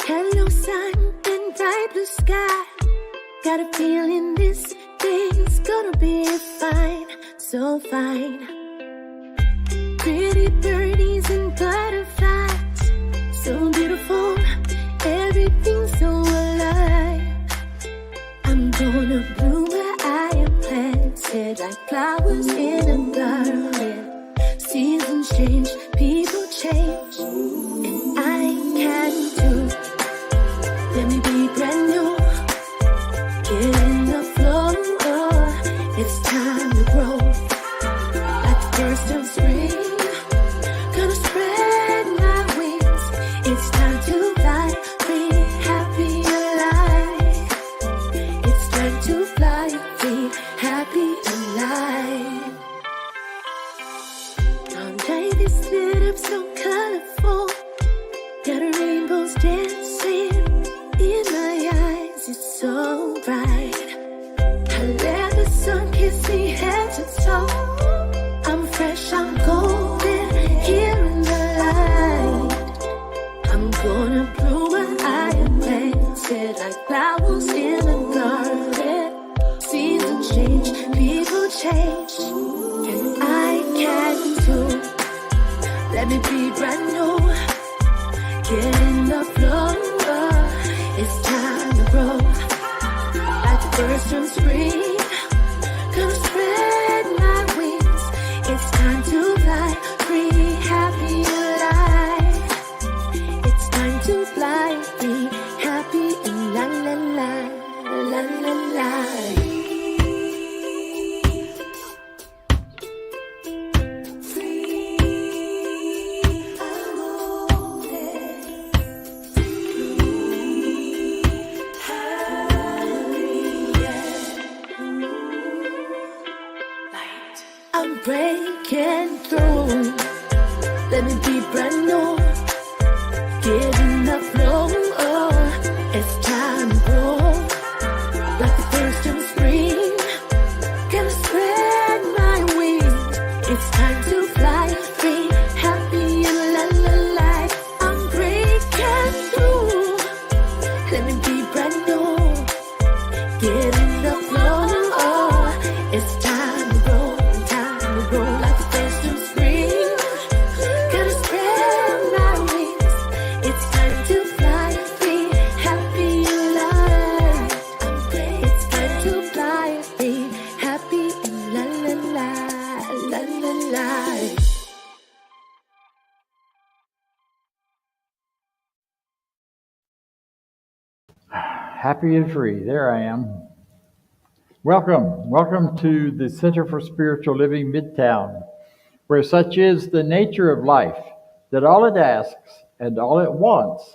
Hello, sun and bright blue sky. Got a feeling this day's gonna be fine, so fine. Pretty birdies and butterflies, so beautiful, everything's so alive. I'm gonna bloom where I am planted, like flowers in a garden. Seasons change, people change, and I can too. Let me be brand new, get in the flow, it's time to grow. Like the first of spring, gonna spread my wings. It's time to fly, free, happy, alive. It's time to fly, free, happy, alive. All night is lit up so colorful, got rainbows dancing in my eyes, it's so bright. I let the sun kiss me head to toe. I'm fresh, I'm golden, here in the light. I'm gonna bloom where I am planted, like flowers in a garden. Seasons change, people change, and I can too. Let me be brand new, get in the flow. It's time to grow, like the first of spring. Gonna spread my wings. It's time to fly, free, happy, alive. It's time to fly, free, happy, and la la la, la la la. Breaking through, let me be brand new, get in the flow, it's time to grow, like the first of spring, gonna spread my wings, it's time to fly, free, happy, and la la la. I'm breaking through, let me be brand new, get in the flow, it's time to grow. Grow like the first of spring, gotta spread my wings. It's time to fly, free, happy, alive. It's time to fly, free, happy, and la la la, la la la. Happy and free, there I am. Welcome to the Center for Spiritual Living Midtown, where such is the nature of life that all it asks and all it wants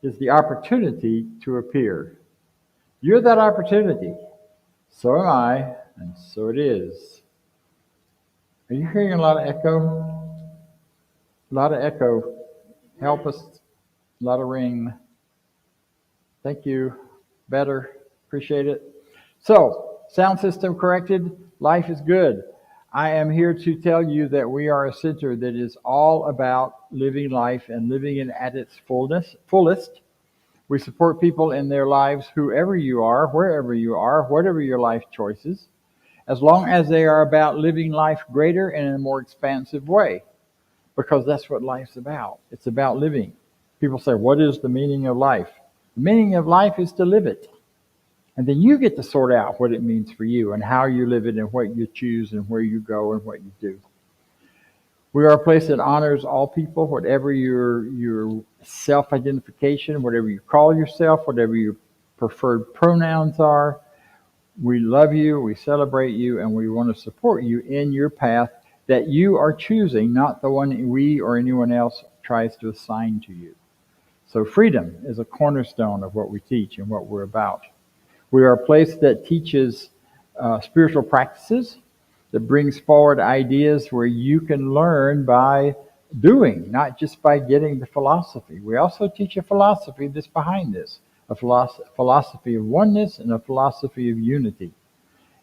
is the opportunity to appear. You're that opportunity. So am I, and so it is. Are you hearing a lot of echo? A lot of echo. Help us. A lot of ring. Thank you. Better. Appreciate it. So, sound system corrected. Life is good. I am here to tell you that we are a center that is all about living life and living it at its fullest. We support people in their lives, whoever you are, wherever you are, whatever your life choices. as long as they are about living life greater and in a more expansive way, because that's what life's about. It's about living. People say, what is the meaning of life? The meaning of life is to live it. And then you get to sort out what it means for you and how you live it and what you choose and where you go and what you do. We are a place that honors all people, whatever your self-identification, whatever you call yourself, whatever your preferred pronouns are. We love you, we celebrate you, and we want to support you in your path that you are choosing, not the one we or anyone else tries to assign to you. So freedom is a cornerstone of what we teach and what we're about. We are a place that teaches spiritual practices, that brings forward ideas where you can learn by doing, not just by getting the philosophy. We also teach a philosophy that's behind this, a philosophy of oneness and a philosophy of unity.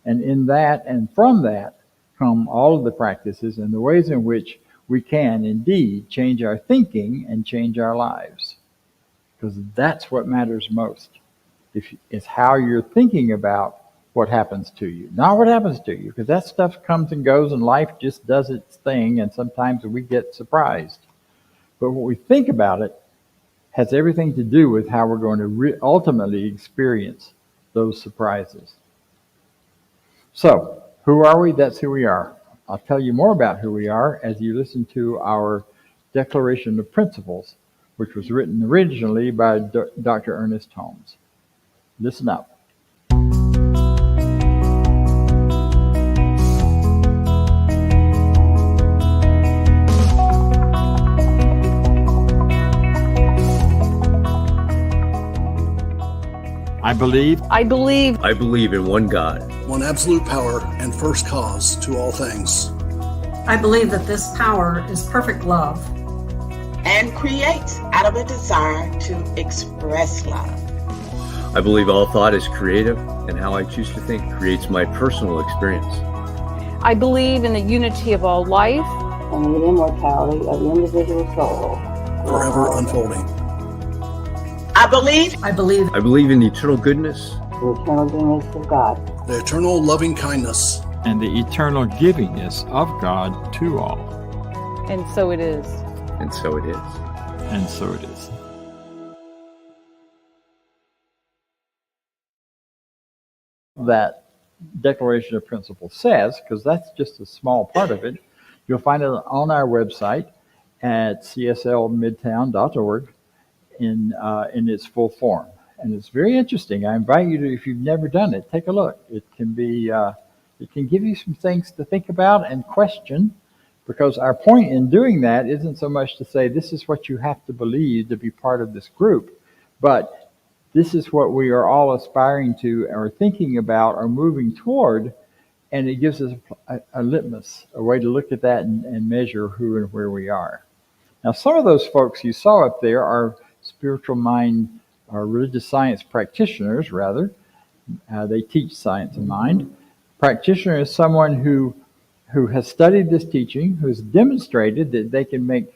And in that and from that come all of the practices and the ways in which we can indeed change our thinking and change our lives. Because that's what matters most. It's how you're thinking about what happens to you, not what happens to you, because that stuff comes and goes and life just does its thing, and sometimes we get surprised. But what we think about it has everything to do with how we're going to ultimately experience those surprises. So, who are we? That's who we are. I'll tell you more about who we are as you listen to our Declaration of Principles, which was written originally by Dr. Ernest Holmes. Listen up. I believe in one God, one absolute power and first cause to all things. I believe that this power is perfect love and creates out of a desire to express love. I believe all thought is creative, and how I choose to think creates my personal experience. I believe in the unity of all life and the immortality of the individual soul, forever unfolding. I believe in the eternal goodness, the eternal goodness of God, the eternal loving kindness, and the eternal givingness of God to all. And so it is. And so it is. And so it is. That Declaration of Principles says, because that's just a small part of it. You'll find it on our website at cslmidtown.org in its full form. And it's very interesting. I invite you to, if you've never done it, take a look. It can give you some things to think about and question, because our point in doing that isn't so much to say this is what you have to believe to be part of this group, but this is what we are all aspiring to or thinking about or moving toward, and it gives us a litmus, a way to look at that and measure who and where we are. Now, some of those folks you saw up there are spiritual mind or religious science practitioners, rather. They teach science of mind. Practitioner is someone who has studied this teaching, who's demonstrated that they can make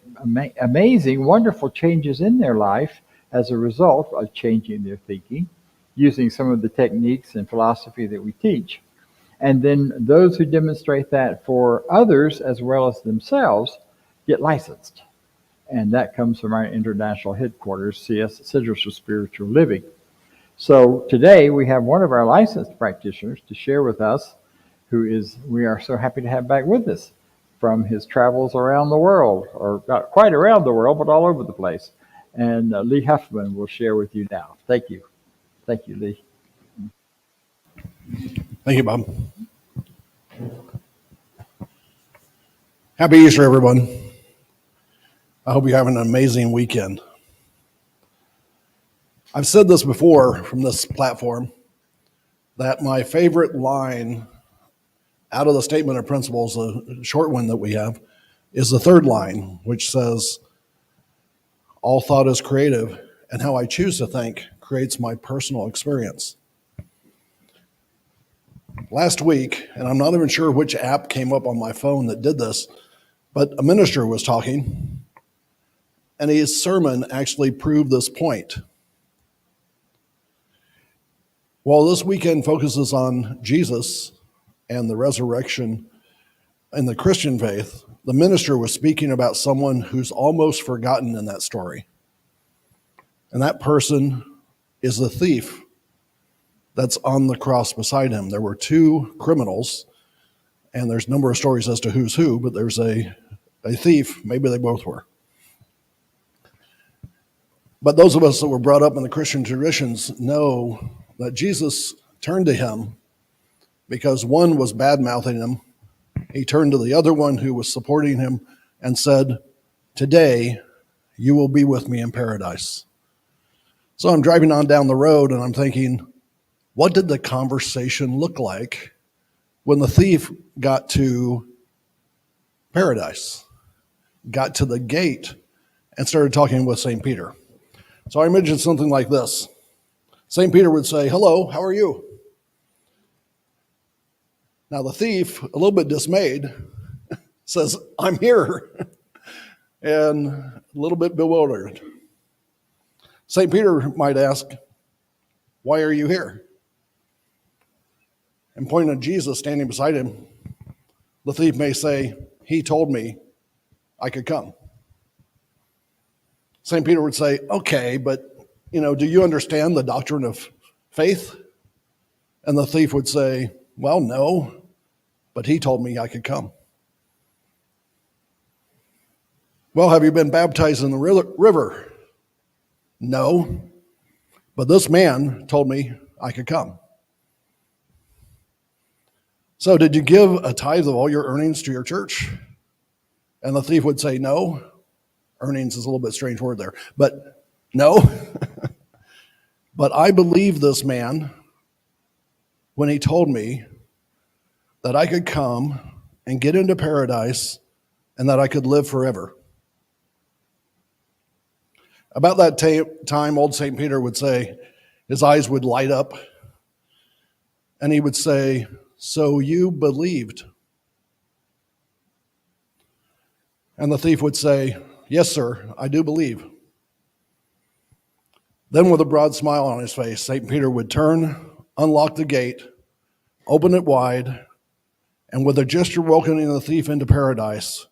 amazing, wonderful changes in their life as a result of changing their thinking, using some of the techniques and philosophy that we teach. And then those who demonstrate that for others as well as themselves get licensed. And that comes from our international headquarters, Centers for Spiritual Living. So today we have one of our licensed practitioners to share with us, we are so happy to have back with us from his travels around the world, or not quite around the world, but all over the place. And Lee Huffman will share with you now. Thank you. Thank you, Lee. Thank you, Bob. Happy Easter, everyone. I hope you're having an amazing weekend. I've said this before from this platform, that my favorite line out of the Statement of Principles, a short one that we have, is the third line, which says, all thought is creative, and how I choose to think creates my personal experience. Last week, and I'm not even sure which app came up on my phone that did this, but a minister was talking, and his sermon actually proved this point. While this weekend focuses on Jesus and the resurrection in the Christian faith, the minister was speaking about someone who's almost forgotten in that story. And that person is the thief that's on the cross beside him. There were two criminals, and there's a number of stories as to who's who, but there's a thief, maybe they both were. But those of us that were brought up in the Christian traditions know that Jesus turned to him because one was bad-mouthing him. He turned to the other one who was supporting him and said, "Today you will be with me in paradise." So I'm driving on down the road and I'm thinking, what did the conversation look like when the thief got to paradise, got to the gate, and started talking with St. Peter? So I imagine something like this. St. Peter would say, "Hello, how are you?" Now the thief, a little bit dismayed, says, "I'm here," and a little bit bewildered. St. Peter might ask, "Why are you here?" And pointing at Jesus standing beside him, the thief may say, "He told me I could come." St. Peter would say, "Okay, but do you understand the doctrine of faith?" And the thief would say, "Well, no, but he told me I could come." "Well, have you been baptized in the river?" "No, but this man told me I could come." "So did you give a tithe of all your earnings to your church?" And the thief would say, "No." Earnings is a little bit strange word there, but no. "But I believe this man when he told me that I could come and get into paradise and that I could live forever." About that time, old St. Peter would say, his eyes would light up, and he would say, "So you believed?" And the thief would say, "Yes, sir, I do believe." Then with a broad smile on his face, St. Peter would turn, unlock the gate, open it wide, and with a gesture welcoming the thief into paradise,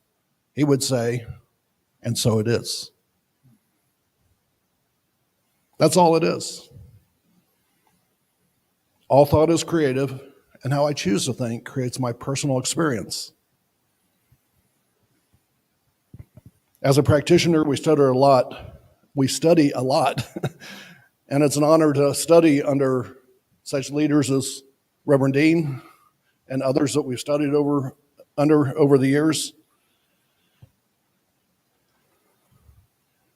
he would say, "And so it is." That's all it is. All thought is creative, and how I choose to think creates my personal experience. As a practitioner, we study a lot. And it's an honor to study under such leaders as Reverend Deen and others that we've studied over the years.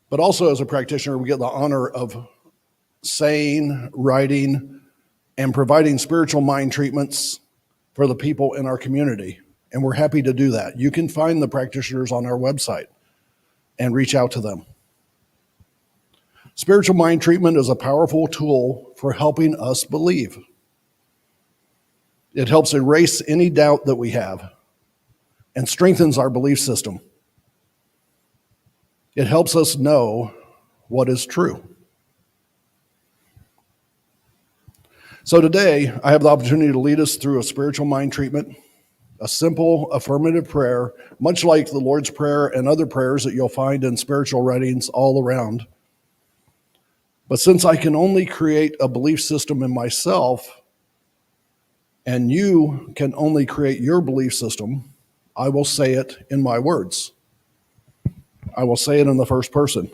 But also as a practitioner, we get the honor of saying, writing, and providing spiritual mind treatments for the people in our community. And we're happy to do that. You can find the practitioners on our website and reach out to them. Spiritual mind treatment is a powerful tool for helping us believe. It helps erase any doubt that we have and strengthens our belief system. It helps us know what is true. So today, I have the opportunity to lead us through a spiritual mind treatment, a simple affirmative prayer, much like the Lord's Prayer and other prayers that you'll find in spiritual writings all around. But since I can only create a belief system in myself, and you can only create your belief system, I will say it in my words. I will say it in the first person.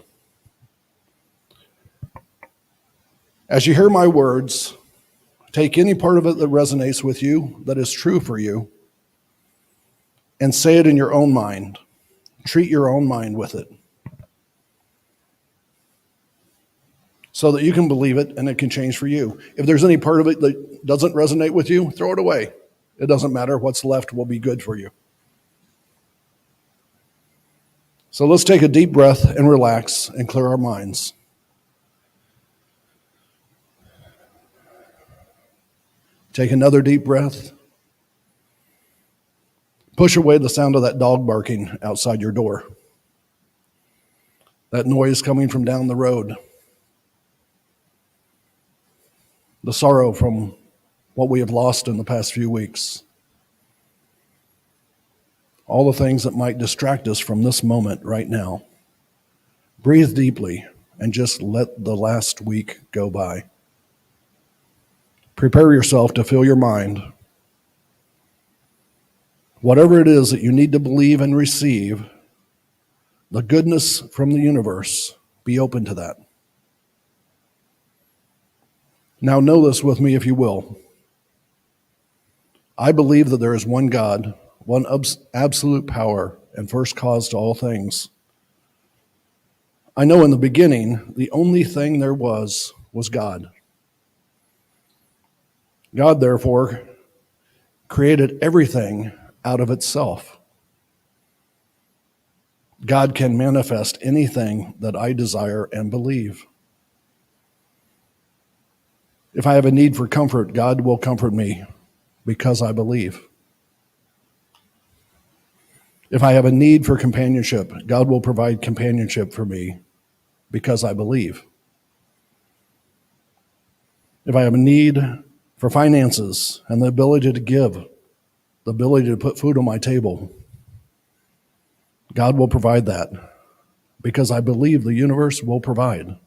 As you hear my words, take any part of it that resonates with you, that is true for you, and say it in your own mind. Treat your own mind with it, so that you can believe it and it can change for you. If there's any part of it that doesn't resonate with you, throw it away. It doesn't matter. What's left will be good for you. So let's take a deep breath and relax and clear our minds. Take another deep breath. Push away the sound of that dog barking outside your door. That noise coming from down the road. The sorrow from what we have lost in the past few weeks. all the things that might distract us from this moment right now. Breathe deeply and just let the last week go by. Prepare yourself to fill your mind. Whatever it is that you need to believe and receive, the goodness from the universe, be open to that. Now know this with me if you will. I believe that there is one God, one absolute power and first cause to all things. I know in the beginning, the only thing there was God. God, therefore, created everything out of itself. God can manifest anything that I desire and believe. If I have a need for comfort, God will comfort me because I believe. If I have a need for companionship, God will provide companionship for me because I believe. If I have a need for finances and the ability to give, the ability to put food on my table, God will provide that because I believe the universe will provide.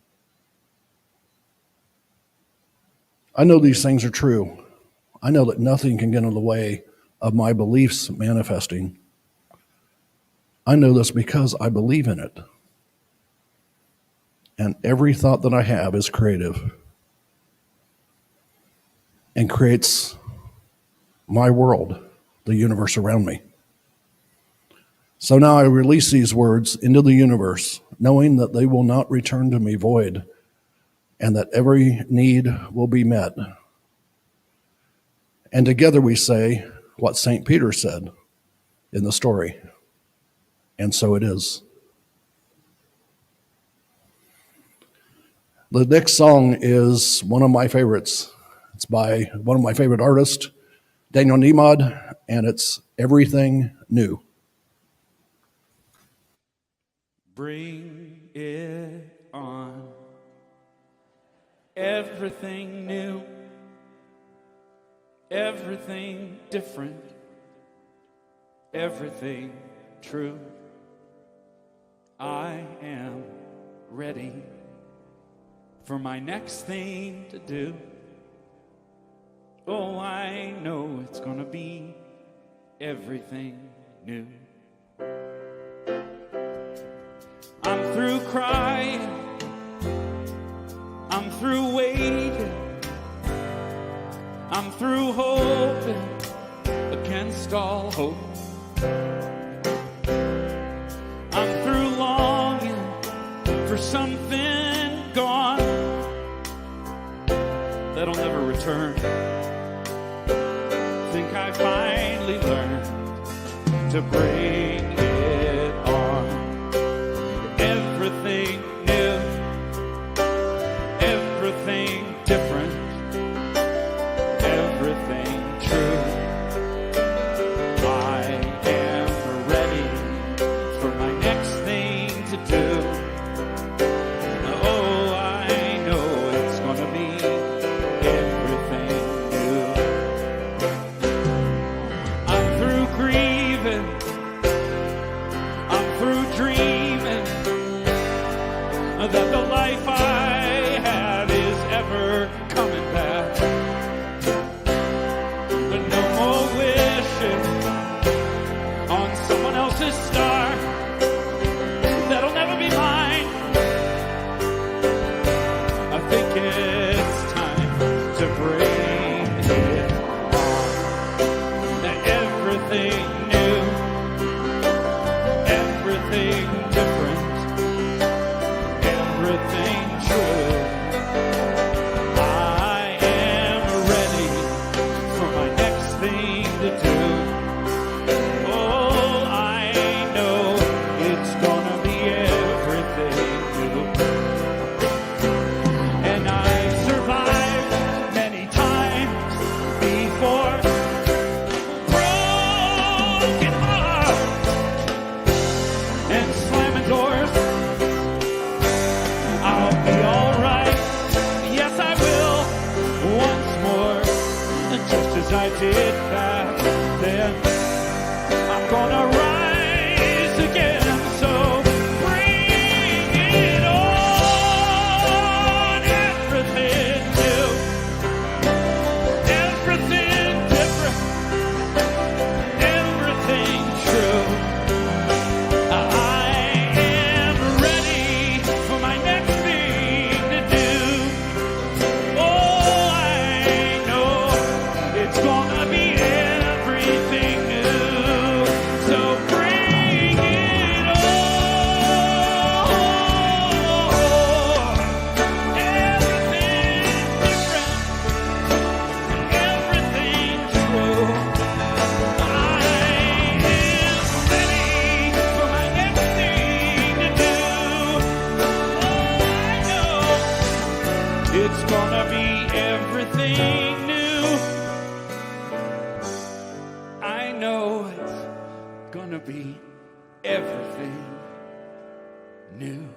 I know these things are true. I know that nothing can get in the way of my beliefs manifesting. I know this because I believe in it. And every thought that I have is creative and creates my world, the universe around me. So now I release these words into the universe, knowing that they will not return to me void and that every need will be met. And together we say what St. Peter said in the story. And so it is. The next song is one of my favorites. It's by one of my favorite artists, Daniel Nahmod, and it's Everything New. Bring it on. Everything new. Everything different. Everything true. I am ready for my next thing to do. Oh, I know it's gonna be everything new. I'm through crying, I'm through waiting, I'm through hoping against all hope. I'm through longing for something gone that'll never return. Think I finally learned to bring it on. Everything new, everything different, everything true. I am ready for my next thing to do. Oh, I know it's gonna be everything new. I'm through grieving, I'm through dreaming that the life I had is ever coming back. But no more wishing on someone else's star that'll never be mine. I think it's time to bring it on. Everything new, everything different, everything true. I am ready for my next thing to do. Oh, I know it's gonna be everything new. And I've survived many times before. Broken hearts and slamming doors. I'll be alright, yes I will, once more, just as I did back then. I'm gonna rise. rise again. So bring it on, everything new, everything different, everything true. I am ready for my next thing to do. Oh, I know it's gonna be everything new. So bring it on. Everything different, everything true. I am ready for my next thing to do. Oh, I know it's gonna be everything new. I know it's gonna be everything new.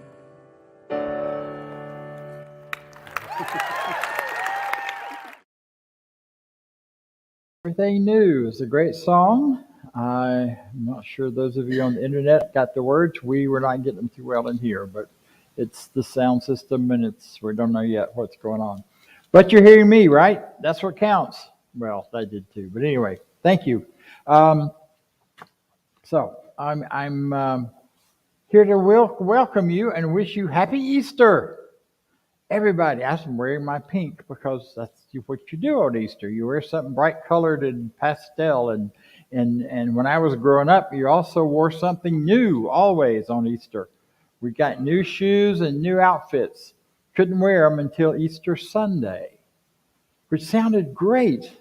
Everything New is a great song. I'm not sure those of you on the internet got the words. We were not getting them too well in here, but it's the sound system and we don't know yet what's going on. But you're hearing me, right? That's what counts. Well, I did too. But anyway, thank you. So I'm here to welcome you and wish you happy Easter. Everybody, I'm wearing my pink because that's what you do on Easter. You wear something bright colored and pastel, and when I was growing up, you also wore something new always on Easter. We got new shoes and new outfits. Couldn't wear them until Easter Sunday, which sounded great,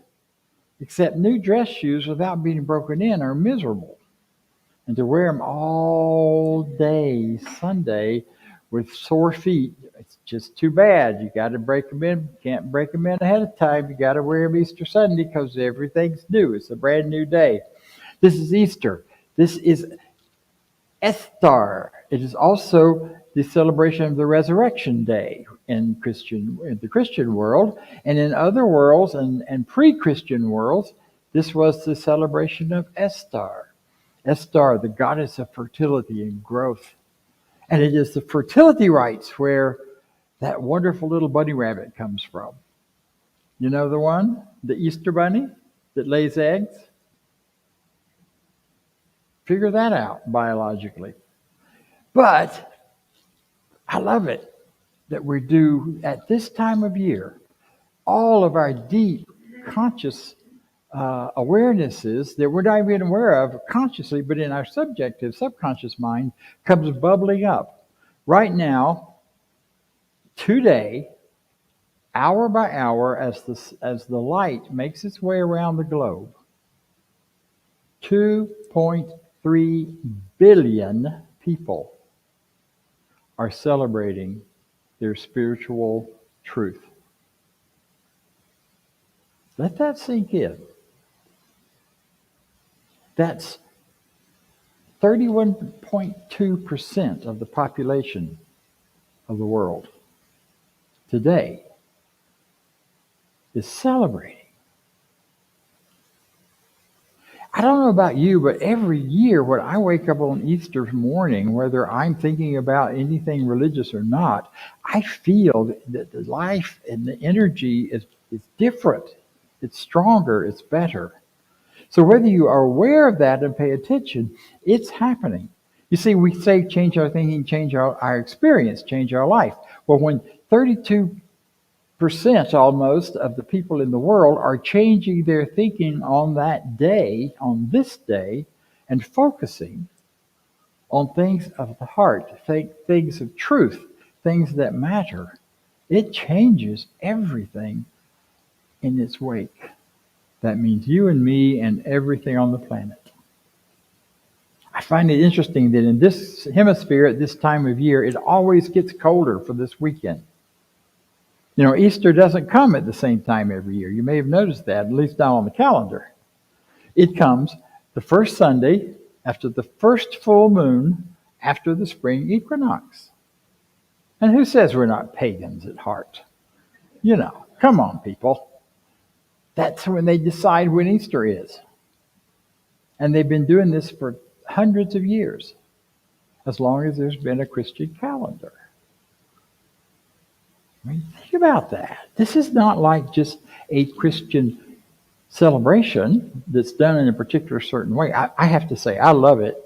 except new dress shoes without being broken in are miserable. And to wear them all day Sunday with sore feet, it's just too bad. You got to break them in. Can't break them in ahead of time. You got to wear them Easter Sunday because everything's new. It's a brand new day. This is Easter. This is Estar. It is also the celebration of the Resurrection Day in the Christian world, and in other worlds and pre-Christian worlds, this was the celebration of Estar. Estar, the goddess of fertility and growth. And it is the fertility rites where that wonderful little bunny rabbit comes from. You know the one? The Easter bunny that lays eggs? Figure that out biologically. But I love it that we do, at this time of year, all of our deep, conscious awarenesses that we're not even aware of consciously, but in our subjective, subconscious mind, comes bubbling up. Right now, today, hour by hour, as the light makes its way around the globe, 2.3 billion people are celebrating their spiritual truth. Let that sink in. That's 31.2% of the population of the world today is celebrating. I don't know about you, but every year when I wake up on Easter morning, whether I'm thinking about anything religious or not, I feel that the life and the energy is different. It's stronger, it's better. So whether you are aware of that and pay attention, it's happening. You see, we say change our thinking, change our experience, change our life. Well, when 32% almost of the people in the world are changing their thinking on that day, on this day, and focusing on things of the heart, things of truth, things that matter, it changes everything in its wake. That means you and me and everything on the planet. I find it interesting that in this hemisphere at this time of year, it always gets colder for this weekend. You know, Easter doesn't come at the same time every year. You may have noticed that, at least not on the calendar. It comes the first Sunday after the first full moon after the spring equinox. And who says we're not pagans at heart? You know, come on, people. That's when they decide when Easter is. And they've been doing this for hundreds of years. as long as there's been a Christian calendar. I mean, think about that. This is not like just a Christian celebration that's done in a particular certain way. I have to say, I love it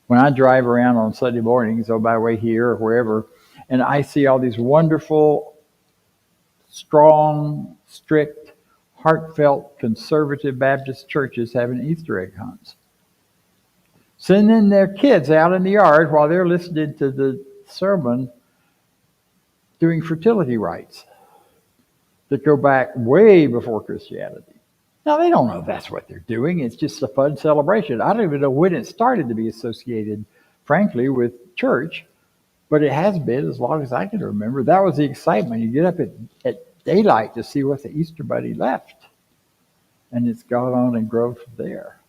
when I drive around on Sunday mornings, or by way here or wherever, and I see all these wonderful, strong, strict, heartfelt, conservative Baptist churches having Easter egg hunts. Sending their kids out in the yard while they're listening to the sermon doing fertility rites that go back way before Christianity. Now, they don't know that's what they're doing. It's just a fun celebration. I don't even know when it started to be associated, frankly, with church, but it has been as long as I can remember. That was the excitement. You get up at daylight to see what the Easter Bunny left, and it's gone on and grown from there.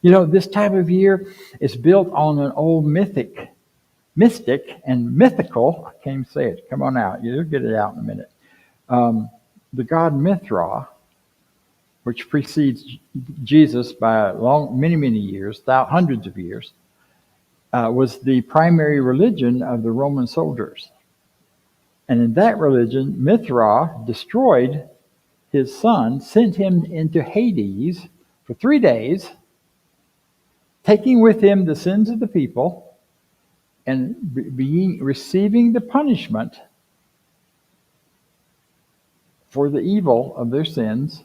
You know, this time of year is built on an old mystic and mythical, I can't even say it, come on out, you'll get it out in a minute. The god Mithra, which precedes Jesus by many years, hundreds of years, was the primary religion of the Roman soldiers. And in that religion, Mithra destroyed his son, sent him into Hades for 3 days, taking with him the sins of the people, and receiving the punishment for the evil of their sins,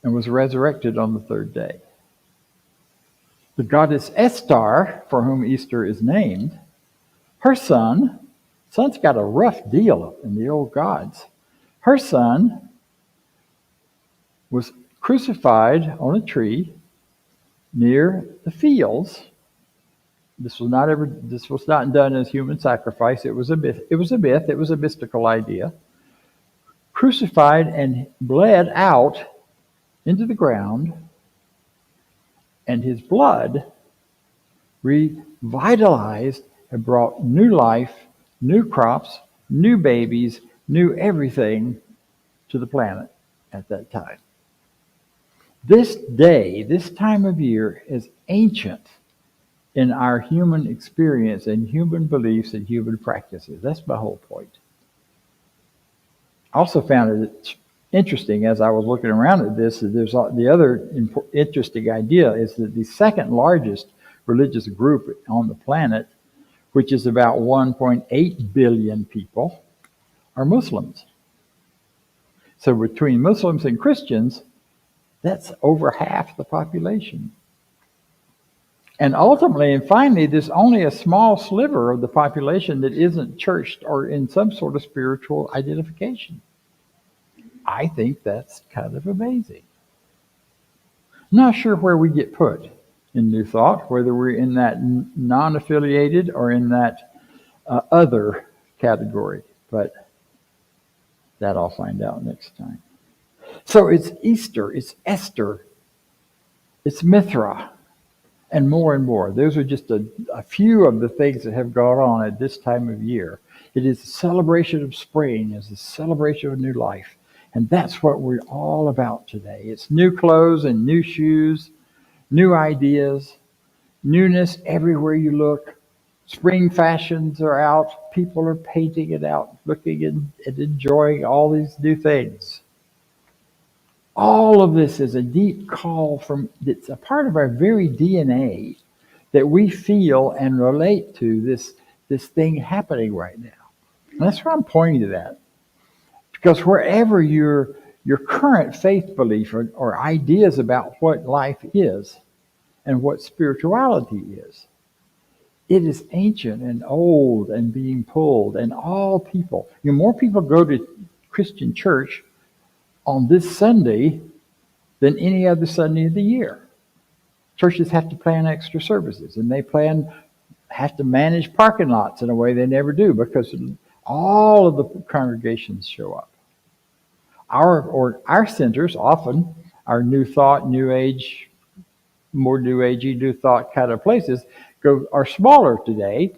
and was resurrected on the third day. The goddess Estar, for whom Easter is named, her son's got a rough deal in the old gods. Her son was crucified on a tree near the fields. This was not done as human sacrifice. It was a myth. It was a mystical idea. Crucified and bled out into the ground, and his blood revitalized and brought new life, new crops, new babies, new everything to the planet at that time. This day, this time of year, is ancient in our human experience and human beliefs and human practices. That's my whole point. I also found it interesting as I was looking around at this, that there's the other interesting idea is that the second largest religious group on the planet, which is about 1.8 billion people, are Muslims. So between Muslims and Christians, that's over half the population. And ultimately and finally, there's only a small sliver of the population that isn't churched or in some sort of spiritual identification. I think that's kind of amazing. I'm not sure where we get put in New Thought, whether we're in that non-affiliated or in that other category, but that I'll find out next time. So it's Easter, it's Esther, it's Mithra, and more. Those are just a few of the things that have gone on at this time of year. It is a celebration of spring, it's a celebration of new life. And that's what we're all about today. It's new clothes and new shoes, new ideas, newness everywhere you look. Spring fashions are out. People are painting it out, looking and enjoying all these new things. All of this is a deep call it's a part of our very DNA that we feel and relate to this thing happening right now. And that's why I'm pointing to that. Because wherever your current faith belief or ideas about what life is and what spirituality is, it is ancient and old and being pulled, and all people. More people go to Christian church on this Sunday than any other Sunday of the year. Churches have to plan extra services, and they have to manage parking lots in a way they never do because all of the congregations show up. Our centers often are New Thought, New Age, more New Agey, New Thought kind of places are smaller today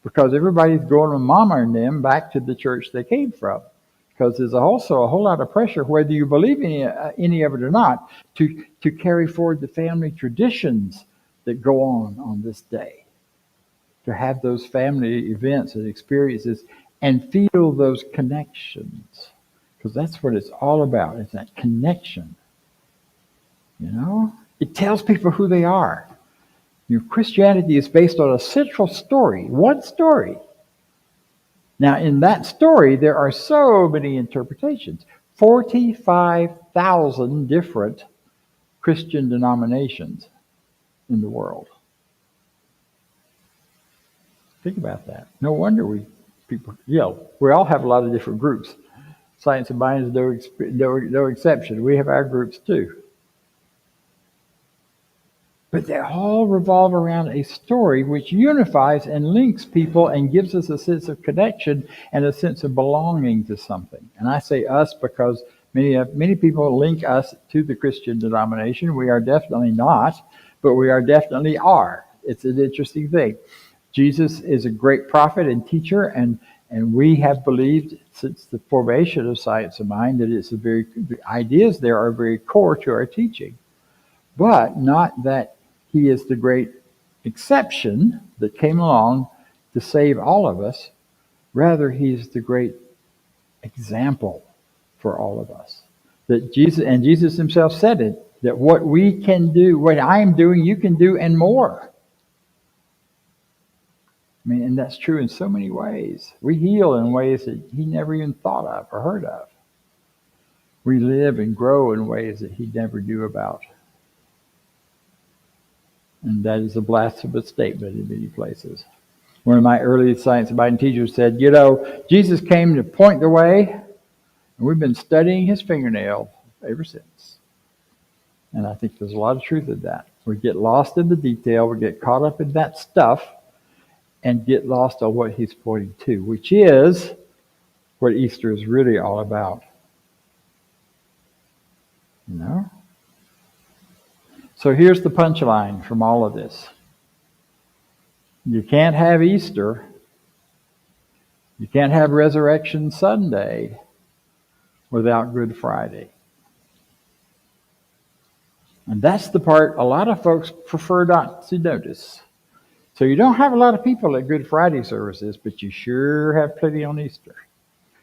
because everybody's going with mama and them back to the church they came from. Because there's also a whole lot of pressure, whether you believe in any of it or not, to carry forward the family traditions that go on this day. to have those family events and experiences and feel those connections. Because that's what it's all about. It's that connection. You know? It tells people who they are. Christianity is based on a central story, one story. Now, in that story, there are so many interpretations. 45,000 different Christian denominations in the world. Think about that. No wonder we all have a lot of different groups. Science of Mind is no exception. We have our groups too. But they all revolve around a story which unifies and links people and gives us a sense of connection and a sense of belonging to something. And I say us because many people link us to the Christian denomination. We are definitely not, but we definitely are. It's an interesting thing. Jesus is a great prophet and teacher, and we have believed since the formation of Science of Mind that the ideas there are very core to our teaching. But not that he is the great exception that came along to save all of us. Rather, he's the great example for all of us. That Jesus himself said it, that what we can do, what I am doing, you can do and more. I mean, and that's true in so many ways. We heal in ways that he never even thought of or heard of. We live and grow in ways that he never knew about. And that is a blasphemous statement in many places. One of my early Science of Mind teachers said, Jesus came to point the way, and we've been studying his fingernail ever since. And I think there's a lot of truth in that. We get lost in the detail, we get caught up in that stuff, and get lost on what he's pointing to, which is what Easter is really all about. You know? So here's the punchline from all of this. You can't have Easter. You can't have Resurrection Sunday without Good Friday. And that's the part a lot of folks prefer not to notice. So you don't have a lot of people at Good Friday services, but you sure have plenty on Easter.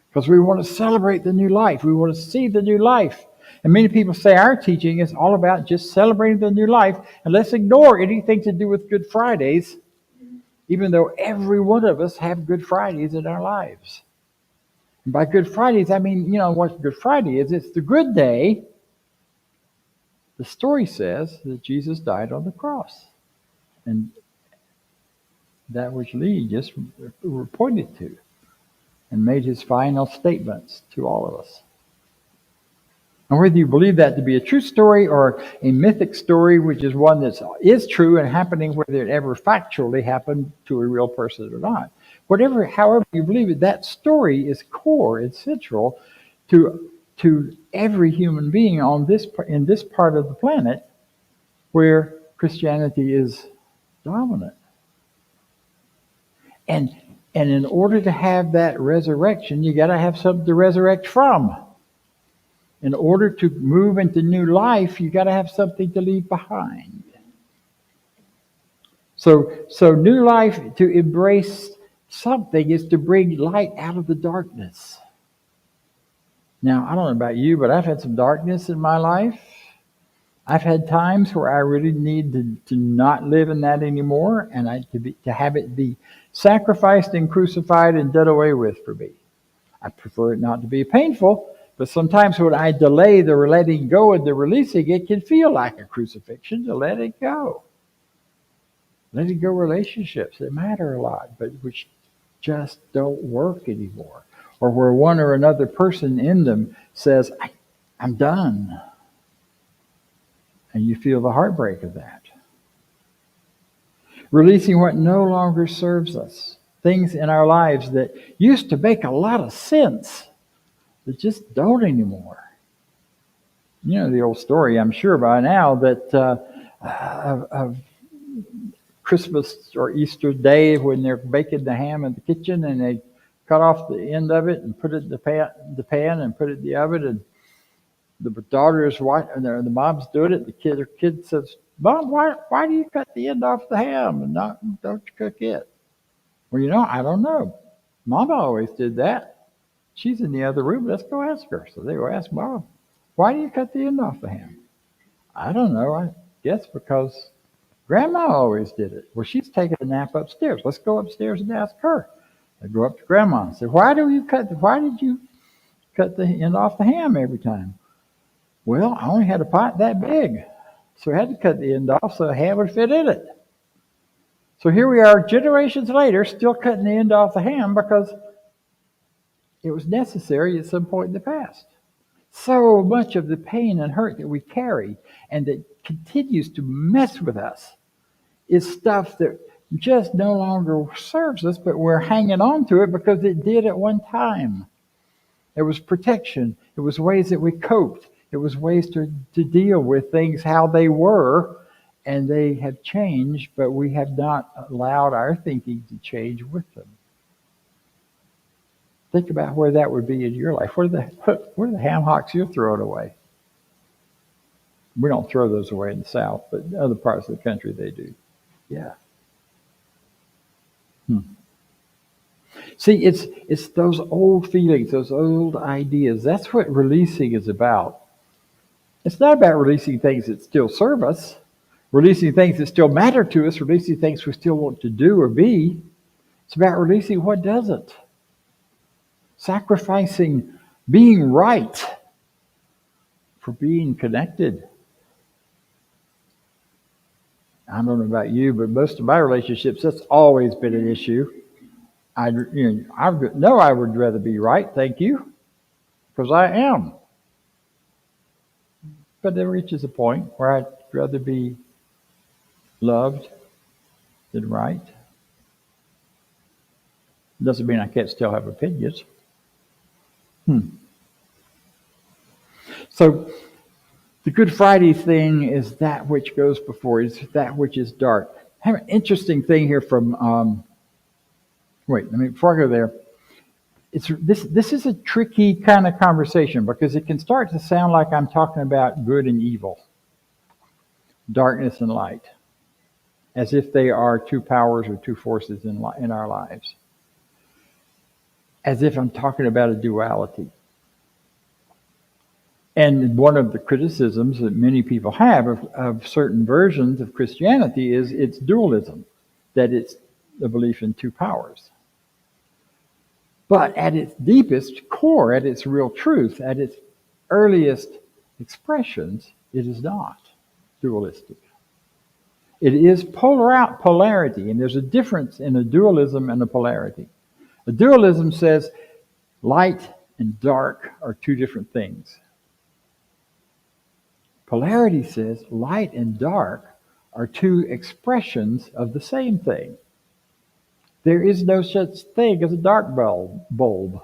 Because we want to celebrate the new life. We want to see the new life. And many people say our teaching is all about just celebrating the new life, and let's ignore anything to do with Good Fridays, even though every one of us have Good Fridays in our lives. And by Good Fridays, I mean, what Good Friday is. It's the good day. The story says that Jesus died on the cross. And that which Lee just pointed to and made his final statements to all of us. And whether you believe that to be a true story or a mythic story, which is one that is true and happening, whether it ever factually happened to a real person or not, however you believe it, that story is core, it's central to every human being in this part of the planet where Christianity is dominant. And in order to have that resurrection, you got to have something to resurrect from. In order to move into new life, you got to have something to leave behind. So new life, to embrace something, is to bring light out of the darkness. Now, I don't know about you, but I've had some darkness in my life. I've had times where I really need to not live in that anymore, and to have it be sacrificed and crucified and done away with for me. I prefer it not to be painful. But sometimes when I delay the letting go and the releasing, it can feel like a crucifixion to let it go. Letting go relationships that matter a lot, but which just don't work anymore. Or where one or another person in them says, I'm done. And you feel the heartbreak of that. Releasing what no longer serves us. Things in our lives that used to make a lot of sense, that just don't anymore. You know the old story, I'm sure by now, that of Christmas or Easter Day when they're baking the ham in the kitchen and they cut off the end of it and put it in the pan and put it in the oven, and the daughter is watching, the mom's doing it. The kid says, "Mom, why do you cut the end off the ham and don't you cook it?" Well, I don't know. Mama always did that. She's in the other room. Let's go ask her. So they go ask Mom, why do you cut the end off the ham? I don't know. I guess because Grandma always did it. Well, she's taking a nap upstairs. Let's go upstairs and ask her. They go up to Grandma and say, why did you cut the end off the ham every time? Well, I only had a pot that big, so I had to cut the end off so the ham would fit in it. So here we are generations later, still cutting the end off the ham because it was necessary at some point in the past. So much of the pain and hurt that we carry and that continues to mess with us is stuff that just no longer serves us, but we're hanging on to it because it did at one time. It was protection. It was ways that we coped. It was ways to deal with things how they were, and they have changed, but we have not allowed our thinking to change with them. Think about where that would be in your life. Where are the ham hocks you're throwing away? We don't throw those away in the South, but in other parts of the country they do. Yeah. See, it's those old feelings, those old ideas. That's what releasing is about. It's not about releasing things that still serve us, releasing things that still matter to us, releasing things we still want to do or be. It's about releasing what doesn't. Sacrificing being right for being connected. I don't know about you, but most of my relationships, that's always been an issue. I would rather be right, thank you, because I am. But there reaches a point where I'd rather be loved than right. Doesn't mean I can't still have opinions. So the Good Friday thing is that which goes before, is that which is dark. I have an interesting thing here from, before I go there, this is a tricky kind of conversation because it can start to sound like I'm talking about good and evil, darkness and light, as if they are two powers or two forces in our lives, as if I'm talking about a duality. And one of the criticisms that many people have of certain versions of Christianity is its dualism, that it's the belief in two powers. But at its deepest core, at its real truth, at its earliest expressions, it is not dualistic. It is polarity, and there's a difference in a dualism and a polarity. A dualism says light and dark are two different things. Polarity says light and dark are two expressions of the same thing. There is no such thing as a dark bulb.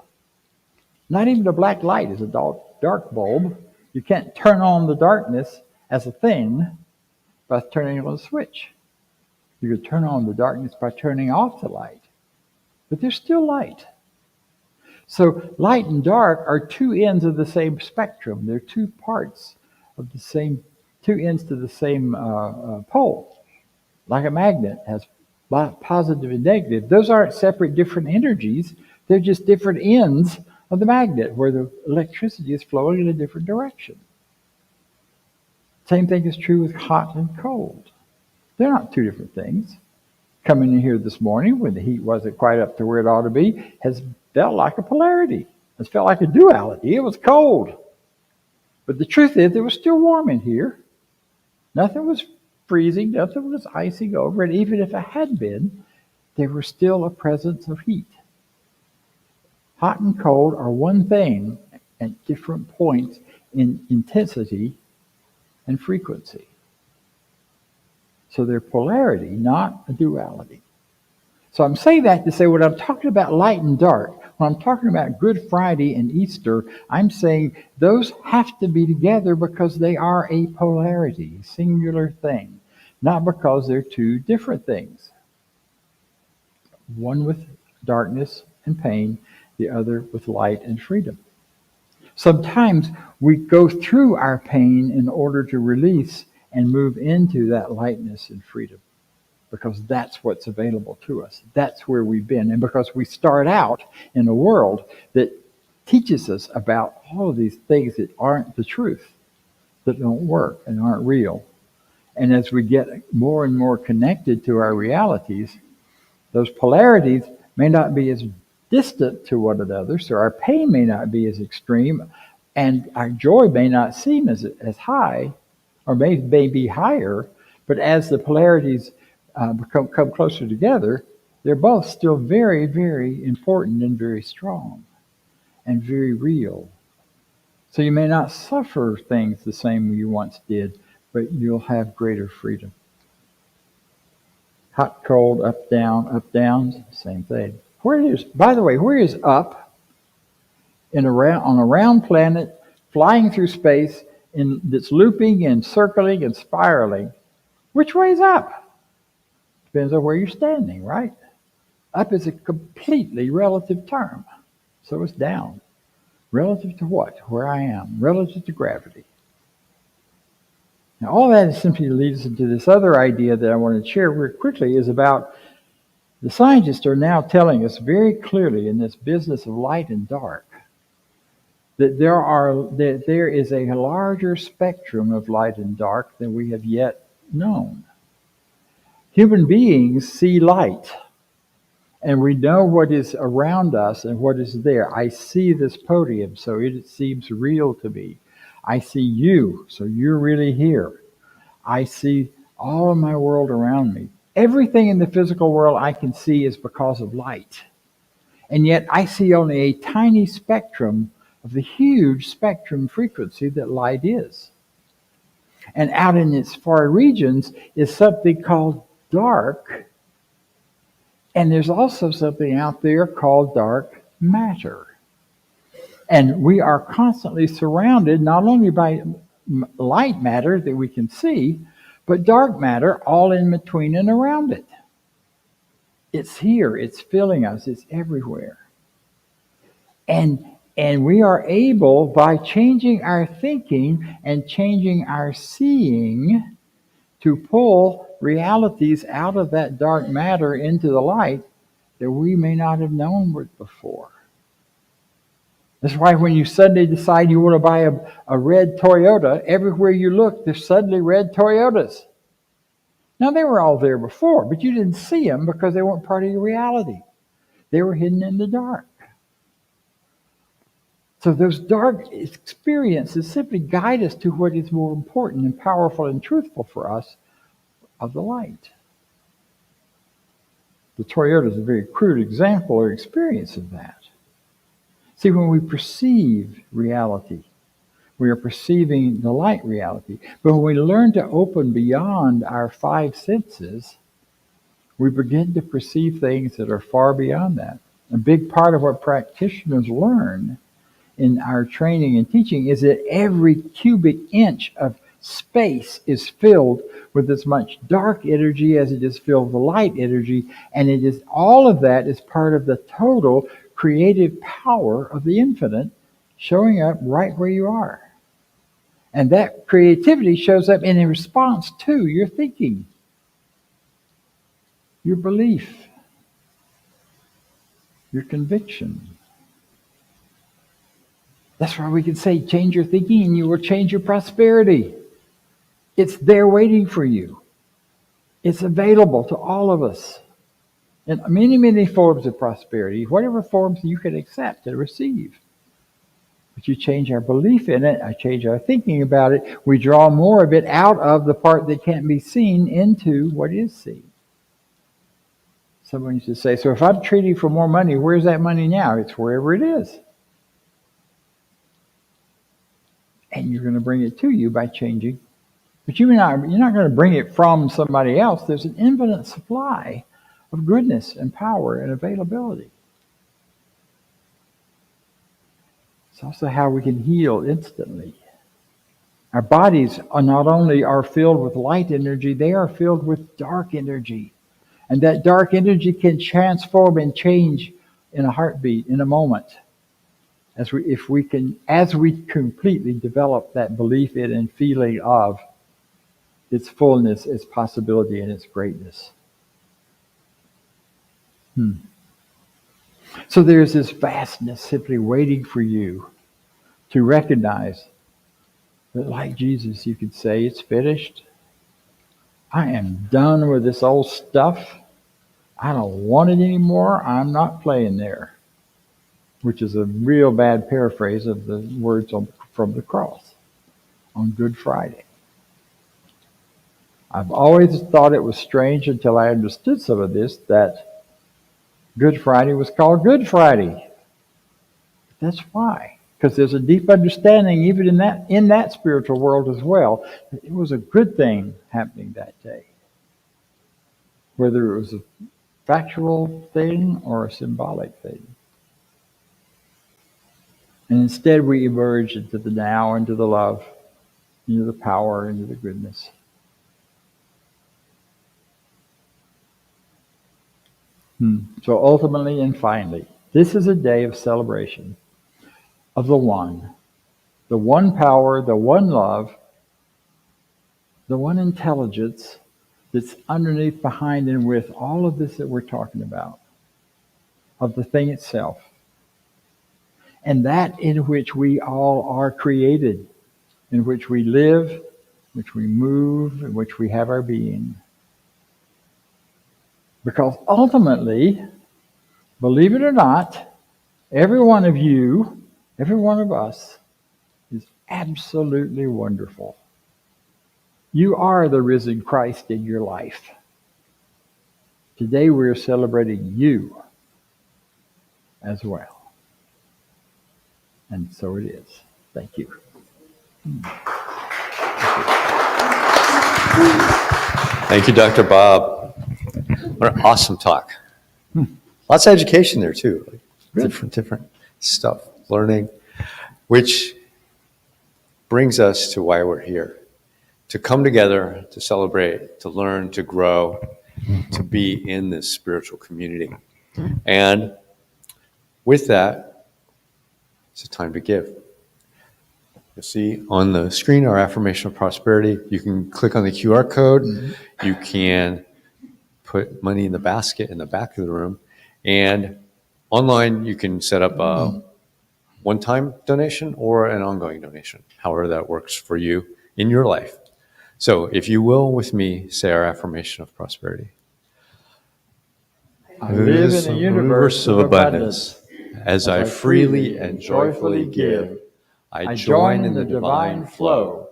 Not even a black light is a dark bulb. You can't turn on the darkness as a thing by turning on a switch. You could turn on the darkness by turning off the light. But there's still light. So light and dark are two ends of the same spectrum. They're two parts of the same, two ends to the same pole. Like a magnet has positive and negative. Those aren't separate different energies. They're just different ends of the magnet where the electricity is flowing in a different direction. Same thing is true with hot and cold. They're not two different things. Coming in here this morning when the heat wasn't quite up to where it ought to be has felt like a polarity. It's felt like a duality. It was cold. But the truth is it was still warm in here. Nothing was freezing, nothing was icing over, and even if it had been, there was still a presence of heat. Hot and cold are one thing at different points in intensity and frequency. So they're polarity, not a duality. So I'm saying that to say when I'm talking about light and dark, when I'm talking about Good Friday and Easter, I'm saying those have to be together because they are a polarity, singular thing, not because they're two different things. One with darkness and pain, the other with light and freedom. Sometimes we go through our pain in order to release and move into that lightness and freedom. because that's what's available to us. That's where we've been. And because we start out in a world that teaches us about all of these things that aren't the truth, that don't work and aren't real. And as we get more and more connected to our realities, those polarities may not be as distant to one another, so our pain may not be as extreme, and our joy may not seem as high, or may be higher, but as the polarities come closer together, they're both still very, very important and very strong and very real. So you may not suffer things the same you once did, but you'll have greater freedom. Hot, cold, up, down, same thing. By the way, where is up on a round planet, flying through space, that's looping and circling and spiraling? Which way is up? Depends on where you're standing, right? Up is a completely relative term. So is down. Relative to what? Where I am. Relative to gravity. Now, all that is simply to lead us into this other idea that I want to share very quickly, is about the scientists are now telling us very clearly in this business of light and dark that there is a larger spectrum of light and dark than we have yet known. Human beings see light, and we know what is around us and what is there. I see this podium, so it seems real to me. I see you, so you're really here. I see all of my world around me. Everything in the physical world I can see is because of light. And yet I see only a tiny spectrum of the huge spectrum frequency that light is. And out in its far regions is something called dark. And there's also something out there called dark matter. And we are constantly surrounded not only by light matter that we can see, but dark matter all in between and around it. It's here, it's filling us, it's everywhere. And we are able, by changing our thinking and changing our seeing, to pull realities out of that dark matter into the light that we may not have known before. That's why when you suddenly decide you want to buy a red Toyota, everywhere you look, there's suddenly red Toyotas. Now, they were all there before, but you didn't see them because they weren't part of your reality. They were hidden in the dark. So those dark experiences simply guide us to what is more important and powerful and truthful for us of the light. The Toyota is a very crude example or experience of that. See, when we perceive reality, we are perceiving the light reality. But when we learn to open beyond our five senses, we begin to perceive things that are far beyond that. A big part of what practitioners learn in our training and teaching is that every cubic inch of space is filled with as much dark energy as it is filled with light energy, and it is all of that is part of the total creative power of the infinite showing up right where you are. And that creativity shows up in response to your thinking, your belief, your conviction. That's why we can say, change your thinking and you will change your prosperity. It's there waiting for you. It's available to all of us. In many, many forms of prosperity, whatever forms you can accept and receive. But you change our belief in it, I change our thinking about it, we draw more of it out of the part that can't be seen into what is seen. Someone used to say, so if I'm trading for more money, where's that money now? It's wherever it is. And you're going to bring it to you by changing. But you're not going to bring it from somebody else. There's an infinite supply of goodness and power and availability. It's also how we can heal instantly. Our bodies are not only are filled with light energy, they are filled with dark energy. And that dark energy can transform and change in a heartbeat, in a moment. As we completely develop that belief in and feeling of its fullness, its possibility, and its greatness. So there's this vastness simply waiting for you to recognize that, like Jesus, you could say, it's finished. I am done with this old stuff. I don't want it anymore. I'm not playing there. Which is a real bad paraphrase of the words from the cross on Good Friday. I've always thought it was strange until I understood some of this, that Good Friday was called Good Friday. That's why. Because there's a deep understanding even in that spiritual world as well, that it was a good thing happening that day. Whether it was a factual thing or a symbolic thing. And instead we emerge into the now, into the love, into the power, into the goodness. So ultimately and finally, this is a day of celebration of the one power, the one love, the one intelligence that's underneath, behind, and with all of this that we're talking about, of the thing itself. And that in which we all are created, in which we live, which we move, in which we have our being. Because ultimately, believe it or not, every one of you, every one of us, is absolutely wonderful. You are the risen Christ in your life. Today we're celebrating you as well. And so it is. Thank you. Thank you, Dr. Bob. What an awesome talk. Lots of education there too. Different stuff, learning, which brings us to why we're here. To come together, to celebrate, to learn, to grow, to be in this spiritual community. And with that, it's a time to give. You'll see on the screen our affirmation of prosperity. You can click on the QR code. You can put money in the basket in the back of the room. And online, you can set up a one-time donation or an ongoing donation, however that works for you in your life. So if you will, with me, say our affirmation of prosperity. I live in a universe of abundance. As I freely and joyfully give, I join in the divine flow,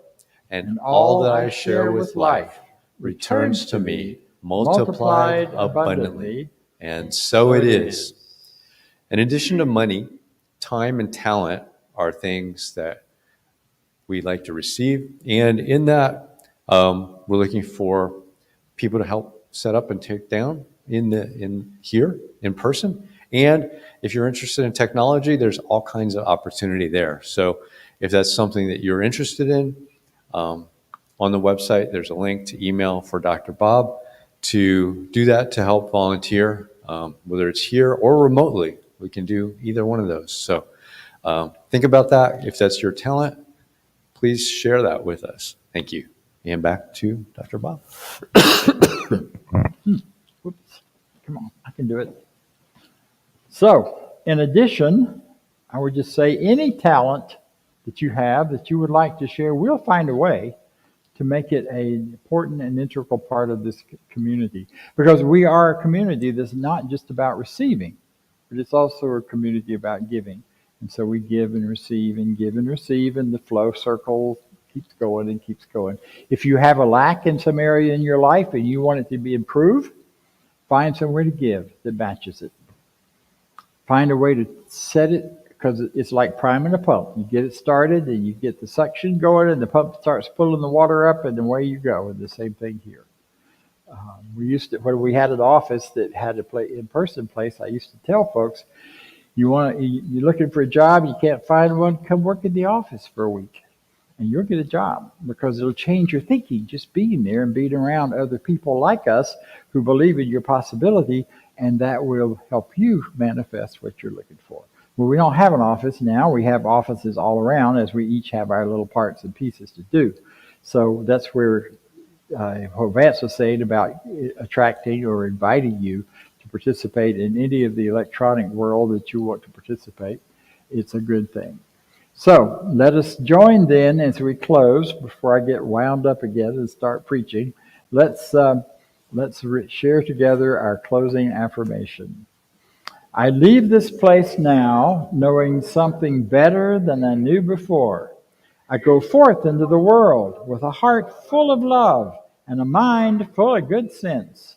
and all that I share with life returns to me multiplied abundantly, and so it is. In addition to money, time and talent are things that we like to receive, and in that, we're looking for people to help set up and take down in here in person. And if you're interested in technology, there's all kinds of opportunity there. So if that's something that you're interested in, on the website, there's a link to email for Dr. Bob to do that, to help volunteer, whether it's here or remotely. We can do either one of those. So think about that. If that's your talent, please share that with us. Thank you. And back to Dr. Bob. Whoops. Come on, I can do it. So, in addition, I would just say any talent that you have that you would like to share, we'll find a way to make it an important and integral part of this community. Because we are a community that's not just about receiving, but it's also a community about giving. And so we give and receive and give and receive, and the flow circle keeps going and keeps going. If you have a lack in some area in your life and you want it to be improved, find somewhere to give that matches it. Find a way to set it, because it's like priming a pump. You get it started and you get the suction going and the pump starts pulling the water up and away you go. And the same thing here. When we had an office that had a in-person place, I used to tell folks, you're looking for a job, you can't find one, come work in the office for a week. And you'll get a job, because it'll change your thinking just being there and being around other people like us who believe in your possibility, and that will help you manifest what you're looking for. Well, we don't have an office now. We have offices all around, as we each have our little parts and pieces to do. So that's where what Vance was saying about attracting or inviting you to participate in any of the electronic world that you want to participate, it's a good thing. So let us join then as we close, before I get wound up again and start preaching. Let's share together our closing affirmation. I leave this place now knowing something better than I knew before. I go forth into the world with a heart full of love and a mind full of good sense.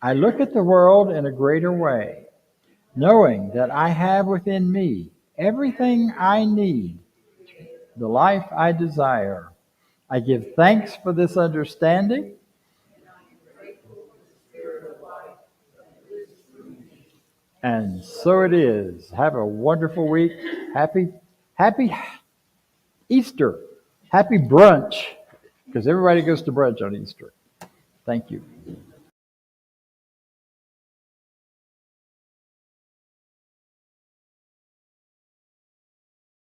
I look at the world in a greater way, knowing that I have within me everything I need, the life I desire. I give thanks for this understanding. And so it is. Have a wonderful week. Happy Easter. Happy brunch, because everybody goes to brunch on Easter. Thank you.